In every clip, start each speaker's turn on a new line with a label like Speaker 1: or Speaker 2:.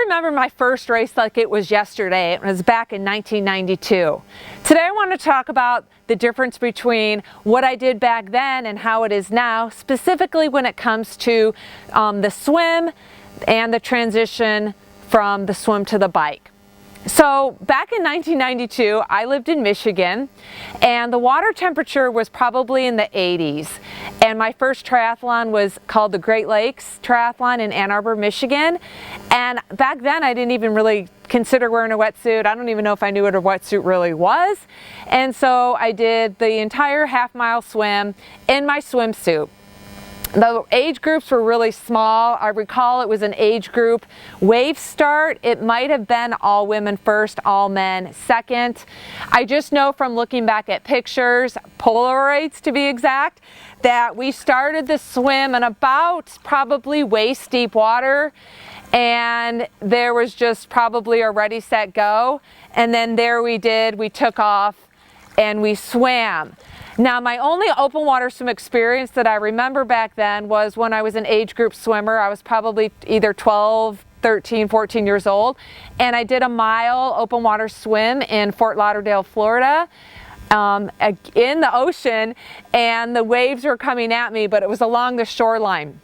Speaker 1: remember my first race like it was yesterday. It was back in 1992. Today I want to talk about the difference between what I did back then and how it is now, specifically when it comes to the swim and the transition from the swim to the bike. So back in 1992, I lived in Michigan, and the water temperature was probably in the 80s. And my first triathlon was called the Great Lakes Triathlon in Ann Arbor, Michigan. And back then, I didn't even really consider wearing a wetsuit. I don't even know if I knew what a wetsuit really was. And so I did the entire half-mile swim in my swimsuit. The age groups were really small. I recall it was an age group wave start. It might have been all women first, all men second. I just know from looking back at pictures, Polaroids to be exact, that we started the swim in about probably waist deep water, and there was just probably a ready, set, go. And then there we took off and we swam. Now, my only open water swim experience that I remember back then was when I was an age group swimmer. I was probably either 12, 13, 14 years old, and I did a mile open water swim in Fort Lauderdale, Florida, in the ocean, and the waves were coming at me, but it was along the shoreline.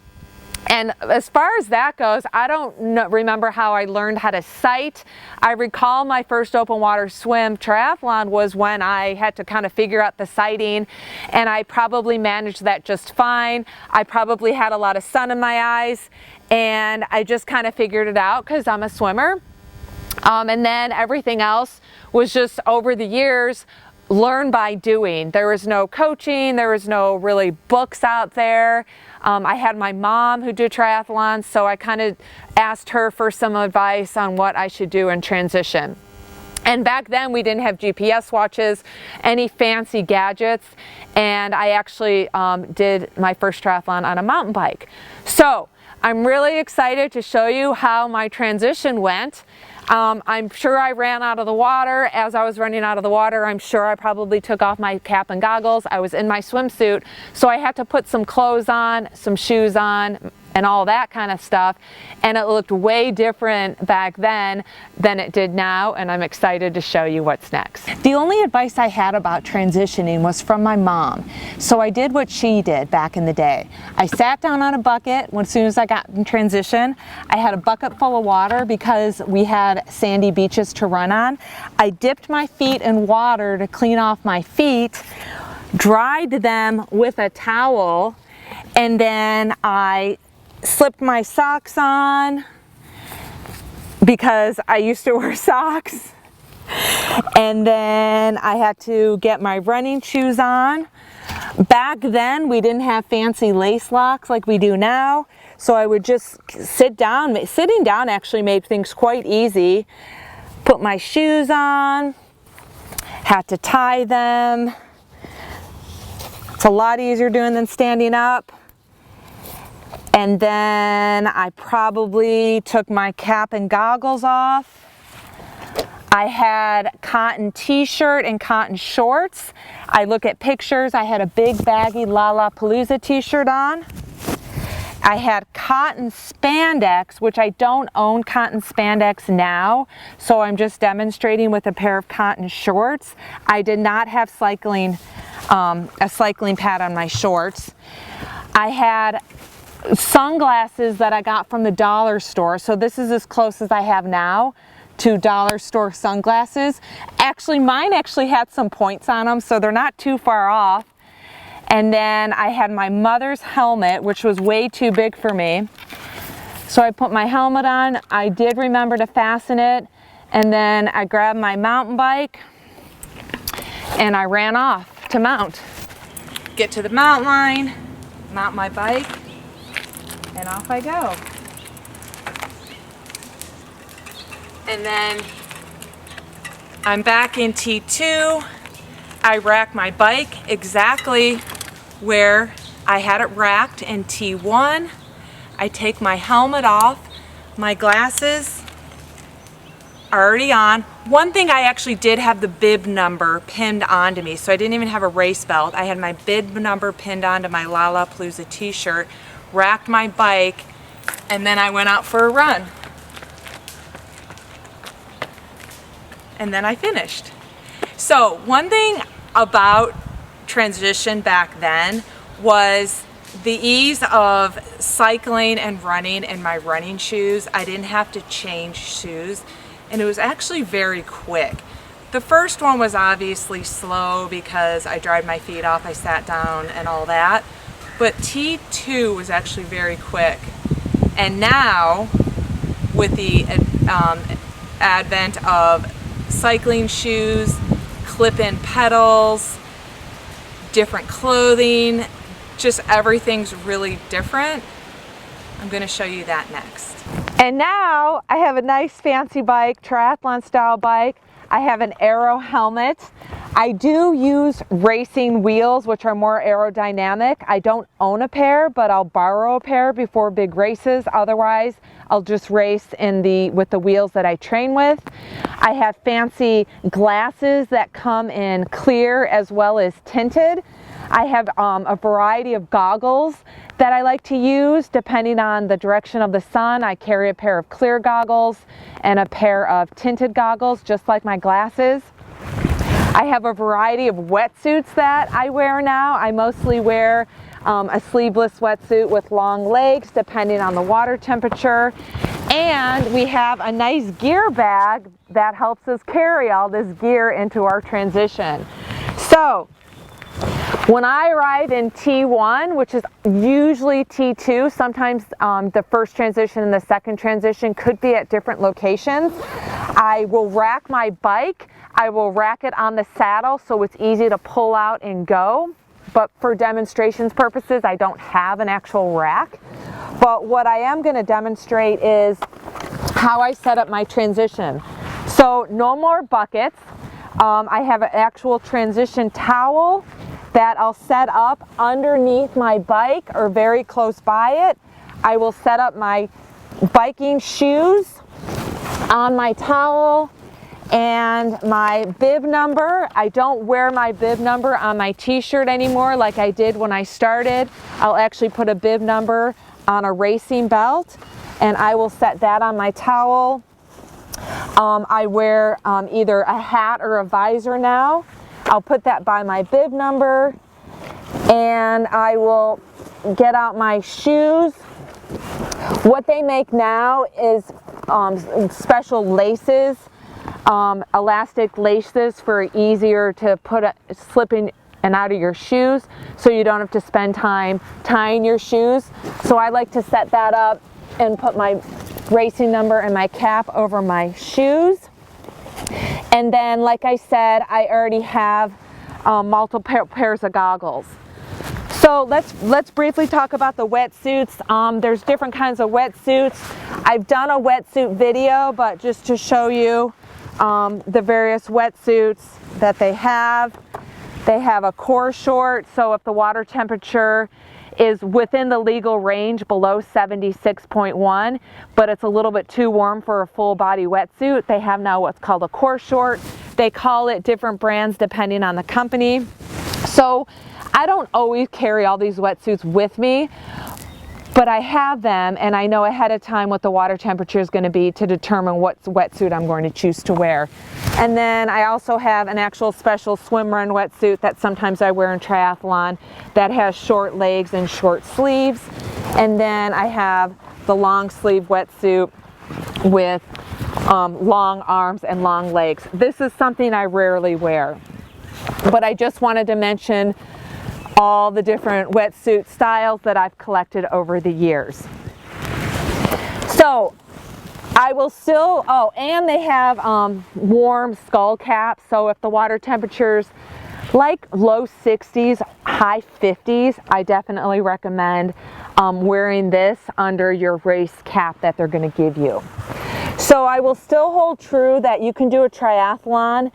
Speaker 1: And as far as that goes, I don't remember how I learned how to sight. I recall my first open water swim triathlon was when I had to kind of figure out the sighting, and I probably managed that just fine. I probably had a lot of sun in my eyes, and I just kind of figured it out because I'm a swimmer. And then everything else was just over the years learn by doing. There was no coaching, there was no really books out there. I had my mom who did triathlons, so I kind of asked her for some advice on what I should do in transition. And back then we didn't have GPS watches, any fancy gadgets, and I actually did my first triathlon on a mountain bike. So I'm really excited to show you how my transition went. I'm sure I ran out of the water. As I was running out of the water, I'm sure I probably took off my cap and goggles. I was in my swimsuit, so I had to put some clothes on, some shoes on, and all that kind of stuff. And it looked way different back then than it did now, and I'm excited to show you what's next.
Speaker 2: The only advice I had about transitioning was from my mom. So I did what she did back in the day. I sat down on a bucket as soon as I got in transition. I had a bucket full of water because we had sandy beaches to run on. I dipped my feet in water to clean off my feet, dried them with a towel, and then I slipped my socks on because I used to wear socks, and then I had to get my running shoes on. Back then we didn't have fancy lace locks like we do now, so I would just sit down. Sitting down actually made things quite easy. Put my shoes on, had to tie them. It's a lot easier doing than standing up. And then I probably took my cap and goggles off. I had cotton t-shirt and cotton shorts. I look at pictures, I had a big baggy Lollapalooza t-shirt on. I had cotton spandex, which I don't own cotton spandex now, so I'm just demonstrating with a pair of cotton shorts. I did not have a cycling pad on my shorts. I had sunglasses that I got from the dollar store. So this is as close as I have now to dollar store sunglasses. Actually, mine actually had some points on them, so they're not too far off. And then I had my mother's helmet, which was way too big for me. So I put my helmet on. I did remember to fasten it. And then I grabbed my mountain bike and I ran off to mount. Get to the mountain line, mount my bike, and off I go. And then I'm back in T2. I rack my bike exactly where I had it racked in T1. I take my helmet off. My glasses are already on. One thing, I actually did have the bib number pinned onto me, so I didn't even have a race belt. I had my bib number pinned onto my Lollapalooza t-shirt, racked my bike, and then I went out for a run. and then I finished. So one thing about transition back then was the ease of cycling and running in my running shoes. I didn't have to change shoes, and it was actually very quick. The first one was obviously slow because I dried my feet off, I sat down and all that, but T2 was actually very quick. And now, with the advent of cycling shoes, clip-in pedals, different clothing, just everything's really different. I'm going to show you that next. And now I have a nice fancy bike, triathlon style bike. I have an aero helmet. I do use racing wheels, which are more aerodynamic. I don't own a pair, but I'll borrow a pair before big races. Otherwise, I'll just race with the wheels that I train with. I have fancy glasses that come in clear as well as tinted. I have a variety of goggles that I like to use depending on the direction of the sun. I carry a pair of clear goggles and a pair of tinted goggles, just like my glasses. I have a variety of wetsuits that I wear now. I mostly wear a sleeveless wetsuit with long legs depending on the water temperature. And we have a nice gear bag that helps us carry all this gear into our transition. So when I arrive in T1, which is usually T2, sometimes the first transition and the second transition could be at different locations, I will rack my bike. I will rack it on the saddle so it's easy to pull out and go. But for demonstrations purposes, I don't have an actual rack. But what I am going to demonstrate is how I set up my transition. So no more buckets. I have an actual transition towel that I'll set up underneath my bike or very close by it. I will set up my biking shoes on my towel and my bib number. I don't wear my bib number on my t-shirt anymore like I did when I started. I'll actually put a bib number on a racing belt, and I will set that on my towel. I wear either a hat or a visor now. I'll put that by my bib number, and I will get out my shoes. What they make now is special laces, elastic laces for easier to slip in and out of your shoes, so you don't have to spend time tying your shoes. So I like to set that up and put my racing number and my cap over my shoes. And then, like I said, I already have multiple pairs of goggles. So let's briefly talk about the wetsuits. There's different kinds of wetsuits. I've done a wetsuit video, but just to show you the various wetsuits that they have. They have a core short, so if the water temperature is within the legal range below 76.1, but it's a little bit too warm for a full body wetsuit, they have now what's called a core short. They call it different brands depending on the company. So I don't always carry all these wetsuits with me, but I have them, and I know ahead of time what the water temperature is going to be to determine what wetsuit I'm going to choose to wear. And then I also have an actual special swim run wetsuit that sometimes I wear in triathlon that has short legs and short sleeves. And then I have the long sleeve wetsuit with long arms and long legs. This is something I rarely wear, but I just wanted to mention all the different wetsuit styles that I've collected over the years. So I will still, and they have warm skull caps, so if the water temperature's like low 60s, high 50s, I definitely recommend wearing this under your race cap that they're going to give you. So I will still hold true that you can do a triathlon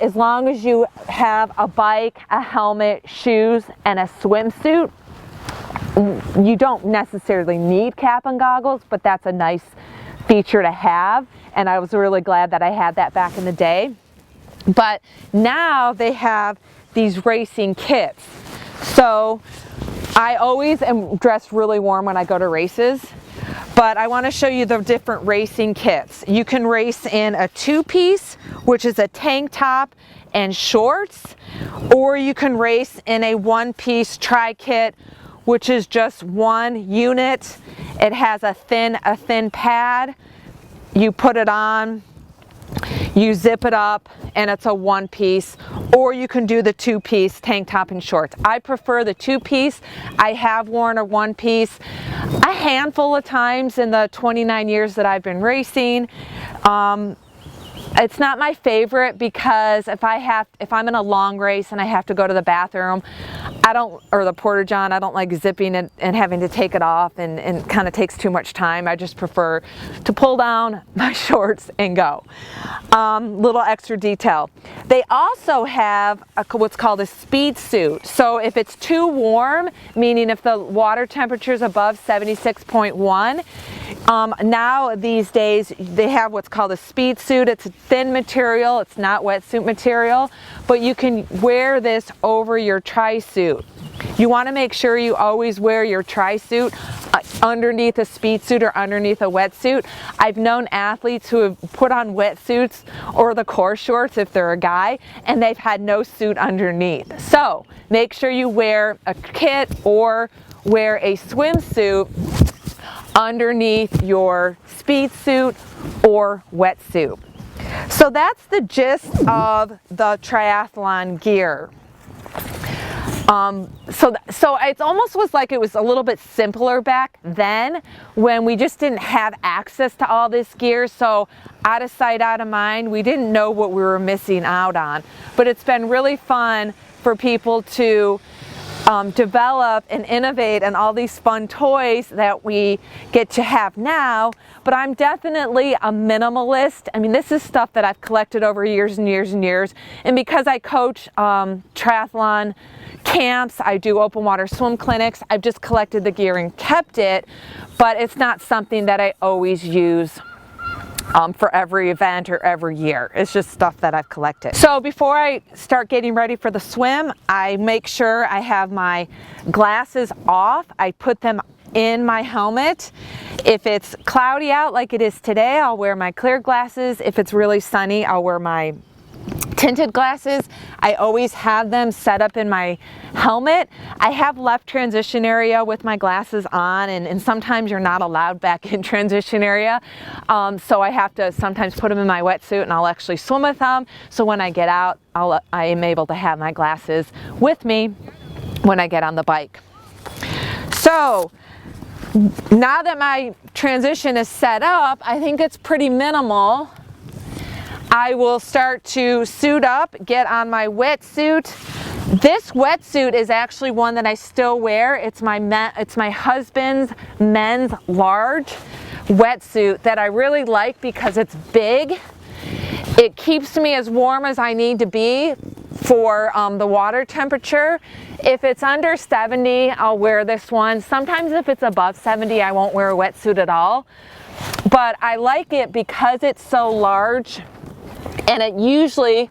Speaker 2: as long as you have a bike, a helmet, shoes, and a swimsuit. You don't necessarily need cap and goggles, but that's a nice feature to have, and I was really glad that I had that back in the day. But now they have these racing kits. So I always am dressed really warm when I go to races,
Speaker 1: but I want to show you the different racing kits. You can race in a two-piece, which is a tank top and shorts, or you can race in a one-piece tri-kit, which is just one unit. It has a thin pad. You put it on, you zip it up, and it's a one piece, or you can do the two piece tank top and shorts. I prefer the two piece. I have worn a one piece a handful of times in the 29 years that I've been racing. It's not my favorite because if I'm in a long race and I have to go to the bathroom, or the porta john, I don't like zipping it and having to take it off, and it kind of takes too much time. I just prefer to pull down my shorts and go. Little extra detail. They also have what's called a speed suit. So if it's too warm, meaning if the water temperature is above 76.1, now these days they have what's called a speed suit. It's a thin material, it's not wetsuit material, but you can wear this over your tri-suit. You want to make sure you always wear your tri-suit underneath a speed suit or underneath a wetsuit. I've known athletes who have put on wetsuits or the core shorts if they're a guy, and they've had no suit underneath. So make sure you wear a kit or wear a swimsuit underneath your speed suit or wetsuit. So that's the gist of the triathlon gear. So it almost was like it was a little bit simpler back then when we just didn't have access to all this gear. So out of sight, out of mind, we didn't know what we were missing out on. But it's been really fun for people to develop and innovate and all these fun toys that we get to have now. But I'm definitely a minimalist. I mean, this is stuff that I've collected over years and years and years. And because I coach triathlon camps, I do open water swim clinics, I've just collected the gear and kept it, but it's not something that I always use for every event or every year. It's just stuff that I've collected. So before I start getting ready for the swim, I make sure I have my glasses off. I put them in my helmet. If it's cloudy out like it is today, I'll wear my clear glasses. If it's really sunny, I'll wear my tinted glasses. I always have them set up in my helmet. I have left transition area with my glasses on, and sometimes you're not allowed back in transition area. So I have to sometimes put them in my wetsuit, and I'll actually swim with them. So when I get out, I am able to have my glasses with me when I get on the bike. So now that my transition is set up, I think it's pretty minimal. I will start to suit up, get on my wetsuit. This wetsuit is actually one that I still wear. It's my husband's men's large wetsuit that I really like because it's big. It keeps me as warm as I need to be for the water temperature. If it's under 70, I'll wear this one. Sometimes if it's above 70, I won't wear a wetsuit at all. But I like it because it's so large. And it usually,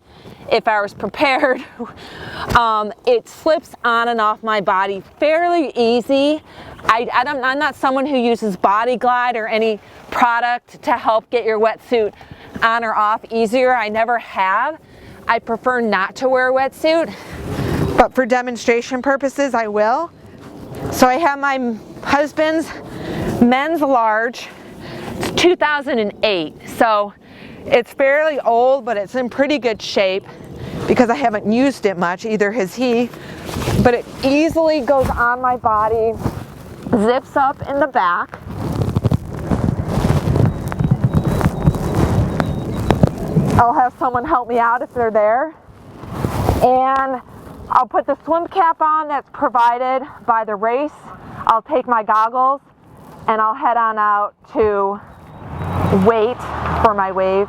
Speaker 1: if I was prepared, it slips on and off my body fairly easy. I'm not someone who uses Body Glide or any product to help get your wetsuit on or off easier. I never have. I prefer not to wear a wetsuit, but for demonstration purposes, I will. So I have my husband's men's large. It's 2008. So it's fairly old, but it's in pretty good shape because I haven't used it much, either has he. But it easily goes on my body, zips up in the back. I'll have someone help me out if they're there. And I'll put the swim cap on that's provided by the race. I'll take my goggles and I'll head on out to wait for my wave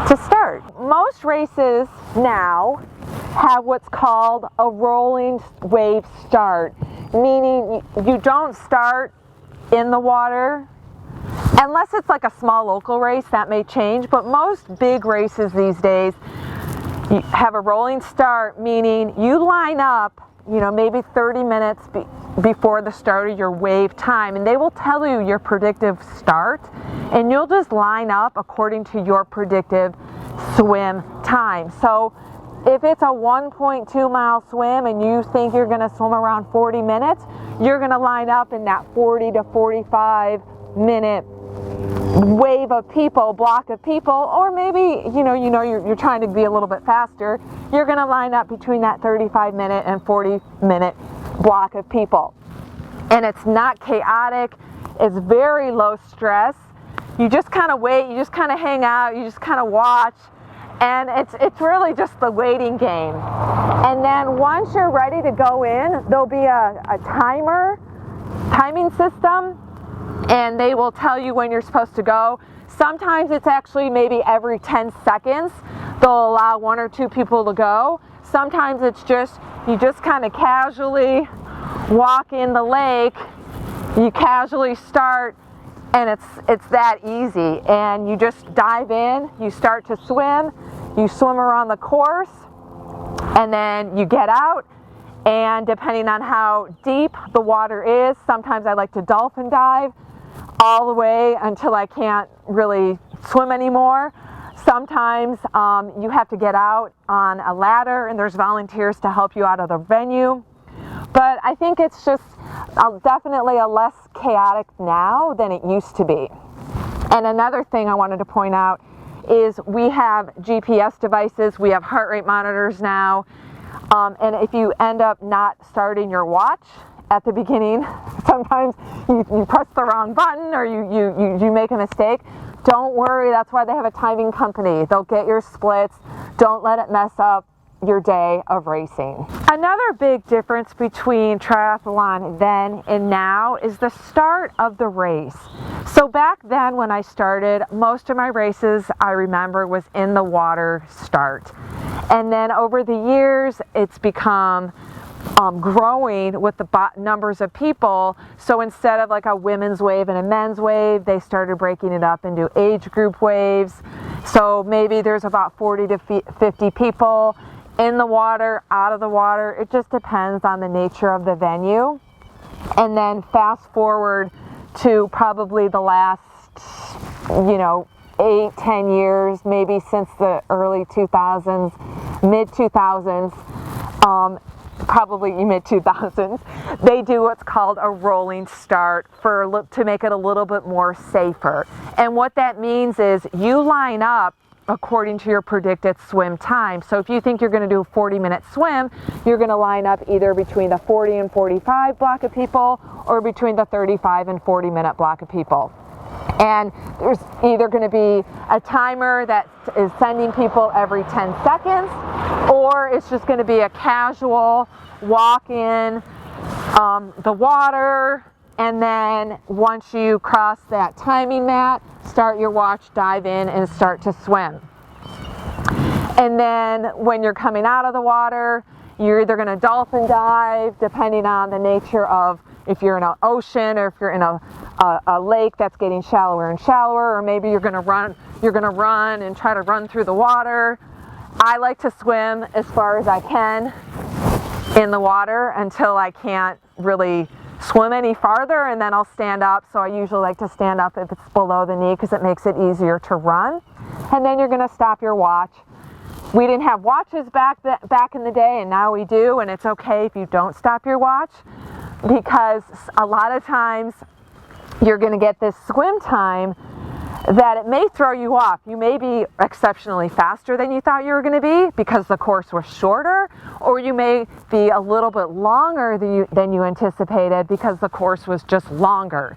Speaker 1: to start. Most races now have what's called a rolling wave start, meaning you don't start in the water unless it's like a small local race. That may change, but most big races these days have a rolling start, meaning you line up
Speaker 2: maybe 30 minutes before the start of your wave time, and they will tell you your predictive start, and you'll just line up according to your predictive swim time. So if it's a 1.2 mile swim and you think you're going to swim around 40 minutes, you're going to line up in that 40 to 45 minute wave of people, block of people, or maybe you're trying to be a little bit faster. You're going to line up between that 35 minute and 40 minute block of people. And it's not chaotic. It's very low stress. You just kind of wait, you just kind of hang out, you just kind of watch, and it's really just the waiting game. And then once you're ready to go in, there'll be a timing system, and they will tell you when you're supposed to go. Sometimes it's actually maybe every 10 seconds. They'll allow 1 or 2 people to go. Sometimes it's just, you just kind of casually walk in the lake, you casually start, and it's that easy. And you just dive in, you start to swim, you swim around the course, and then you get out. And depending on how deep the water is, sometimes I like to dolphin dive all the way until I can't really swim anymore. Sometimes you have to get out on a ladder, and there's volunteers to help you out of the venue. But I think it's just definitely a less chaotic now than it used to be. And another thing I wanted to point out is we have GPS devices, we have heart rate monitors now, and if you end up not starting your watch at the beginning, sometimes you press the wrong button or you make a mistake, don't worry, that's why they have a timing company. They'll get your splits. Don't let it mess up your day of racing. Another big difference between triathlon then and now is the start of the race. So back then when I started, most of my races I remember was in the water start. And then over the years it's become growing with the numbers of people. So instead of like a women's wave and a men's wave, they started breaking it up into age group waves. So maybe there's about 40 to 50 people in the water, out of the water. It just depends on the nature of the venue. And then fast forward to probably the last, 8-10 years, maybe since the early 2000s, mid 2000s, probably mid 2000s, they do what's called a rolling start to make it a little bit more safer. And what that means is you line up according to your predicted swim time. So if you think you're going to do a 40-minute swim, you're going to line up either between the 40 and 45 block of people or between the 35 and 40-minute block of people. And there's either going to be a timer that is sending people every 10 seconds, or it's just going to be a casual walk in the water, and then once you cross that timing mat, start your watch, dive in, and start to swim. And then when you're coming out of the water, you're either going to dolphin dive, depending on the nature of if you're in an ocean or if you're in a lake that's getting shallower and shallower, or maybe you're going to run and try to run through the water. I like to swim as far as I can in the water until I can't really swim any farther, and then I'll stand up. So I usually like to stand up if it's below the knee because it makes it easier to run. And then you're going to stop your watch. We didn't have watches back in the day, and now we do, and it's okay if you don't stop your watch, because a lot of times you're going to get this swim time that it may throw you off. You may be exceptionally faster than you thought you were going to be because the course was shorter, or you may be a little bit longer than you anticipated because the course was just longer.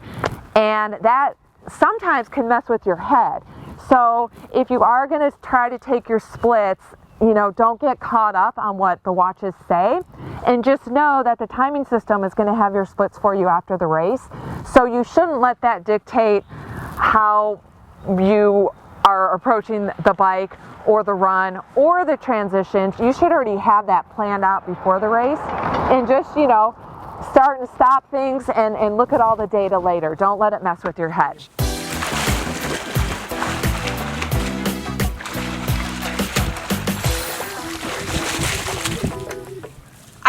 Speaker 2: And that sometimes can mess with your head. So if you are going to try to take your splits, don't get caught up on what the watches say, and just know that the timing system is going to have your splits for you after the race. So you shouldn't let that dictate how you are approaching the bike or the run or the transitions. You should already have that planned out before the race, and just start and stop things and look at all the data later. Don't let it mess with your head.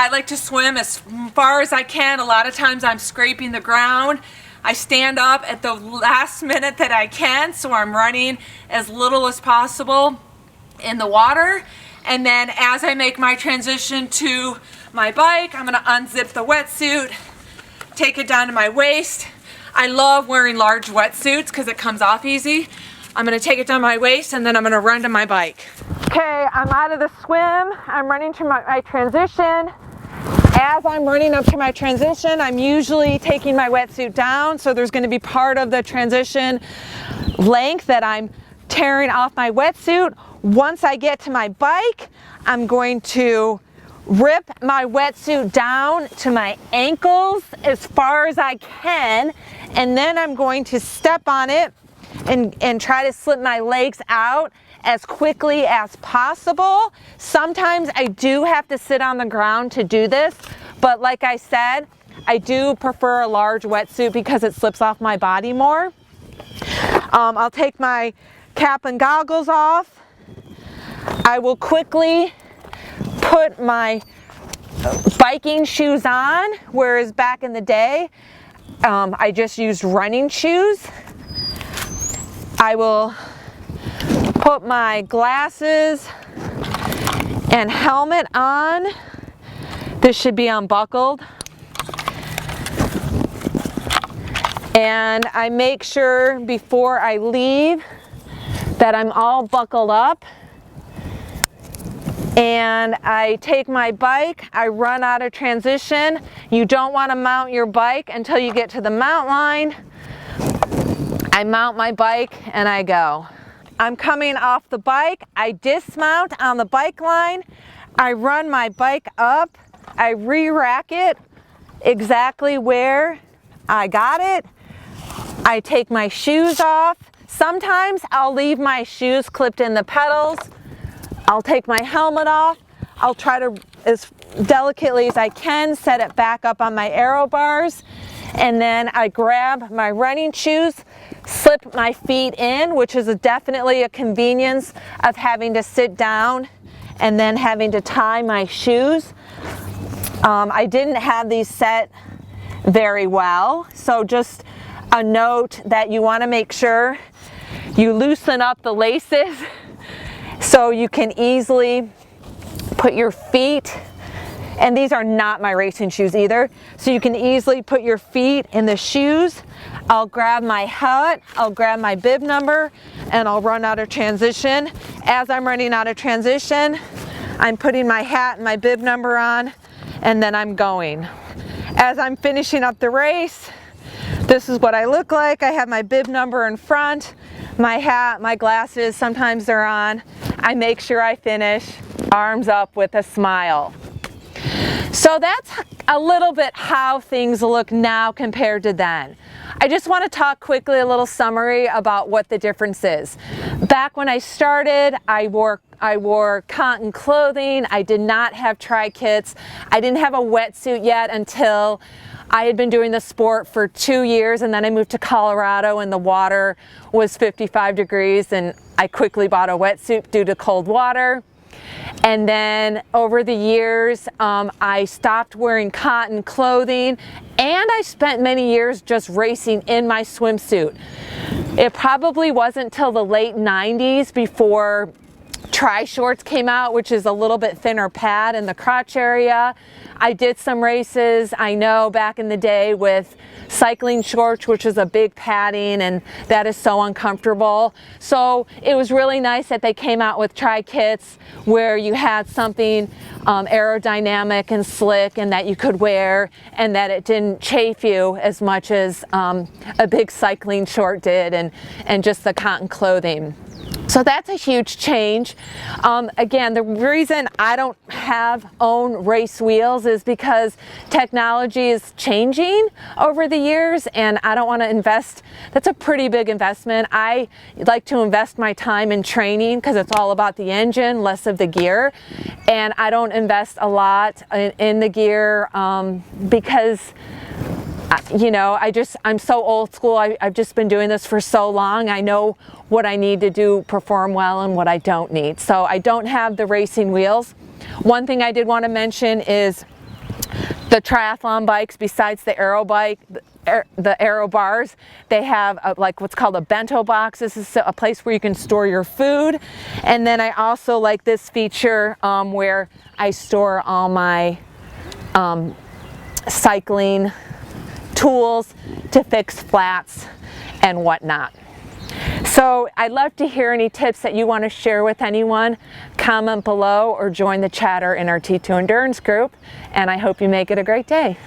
Speaker 1: I like to swim as far as I can. A lot of times I'm scraping the ground. I stand up at the last minute that I can, so I'm running as little as possible in the water. And then as I make my transition to my bike, I'm gonna unzip the wetsuit, take it down to my waist. I love wearing large wetsuits because it comes off easy. I'm gonna take it down my waist and then I'm gonna run to my bike. Okay, I'm out of the swim. I'm running to my transition. As I'm running up to my transition, I'm usually taking my wetsuit down, so there's gonna be part of the transition length that I'm tearing off my wetsuit. Once I get to my bike, I'm going to rip my wetsuit down to my ankles as far as I can, and then I'm going to step on it and try to slip my legs out as quickly as possible. Sometimes I do have to sit on the ground to do this, but like I said, I do prefer a large wetsuit because it slips off my body more. I'll take my cap and goggles off. I will quickly put my biking shoes on, whereas back in the day, I just used running shoes. I will put my glasses and helmet on. This should be unbuckled. And I make sure before I leave that I'm all buckled up. And I take my bike, I run out of transition. You don't want to mount your bike until you get to the mount line. I mount my bike and I go. I'm coming off the bike, I dismount on the bike line, I run my bike up, I re-rack it exactly where I got it. I take my shoes off. Sometimes I'll leave my shoes clipped in the pedals. I'll take my helmet off. I'll try to, as delicately as I can, set it back up on my aero bars. And then I grab my running shoes, slip my feet in, which is definitely a convenience of having to sit down and then having to tie my shoes. I didn't have these set very well, so just a note that you want to make sure you loosen up the laces so you can easily put your feet, and these are not my racing shoes either, so you can easily put your feet in the shoes. I'll grab my hat, I'll grab my bib number, and I'll run out of transition. As I'm running out of transition, I'm putting my hat and my bib number on, and then I'm going. As I'm finishing up the race, this is what I look like. I have my bib number in front, my hat, my glasses, sometimes they're on. I make sure I finish, arms up with a smile. So that's a little bit how things look now compared to then. I just want to talk quickly, a little summary about what the difference is. Back when I started, I wore cotton clothing. I did not have tri-kits. I didn't have a wetsuit yet until I had been doing the sport for 2 years, and then I moved to Colorado and the water was 55 degrees and I quickly bought a wetsuit due to cold water. And then over the years, I stopped wearing cotton clothing, and I spent many years just racing in my swimsuit. It probably wasn't till the late 90s before tri-shorts came out, which is a little bit thinner pad in the crotch area. I did some races, I know, back in the day with cycling shorts, which is a big padding, and that is so uncomfortable. So it was really nice that they came out with tri-kits where you had something aerodynamic and slick and that you could wear, and that it didn't chafe you as much as a big cycling short did, and just the cotton clothing. So that's a huge change. Again, the reason I don't own race wheels is because technology is changing over the years, and I don't want to invest. That's a pretty big investment. I like to invest my time in training because it's all about the engine, less of the gear. And I don't invest a lot in the gear because you know, I'm so old school. I've just been doing this for so long. I know what I need to do, perform well, and what I don't need. So I don't have the racing wheels. One thing I did want to mention is the triathlon bikes, besides the aero bike, the aero bars, they have like what's called a bento box. This is a place where you can store your food. And then I also like this feature where I store all my cycling tools to fix flats and whatnot. So I'd love to hear any tips that you want to share with anyone. Comment below or join the chatter in our T2 Endurance group, and I hope you make it a great day.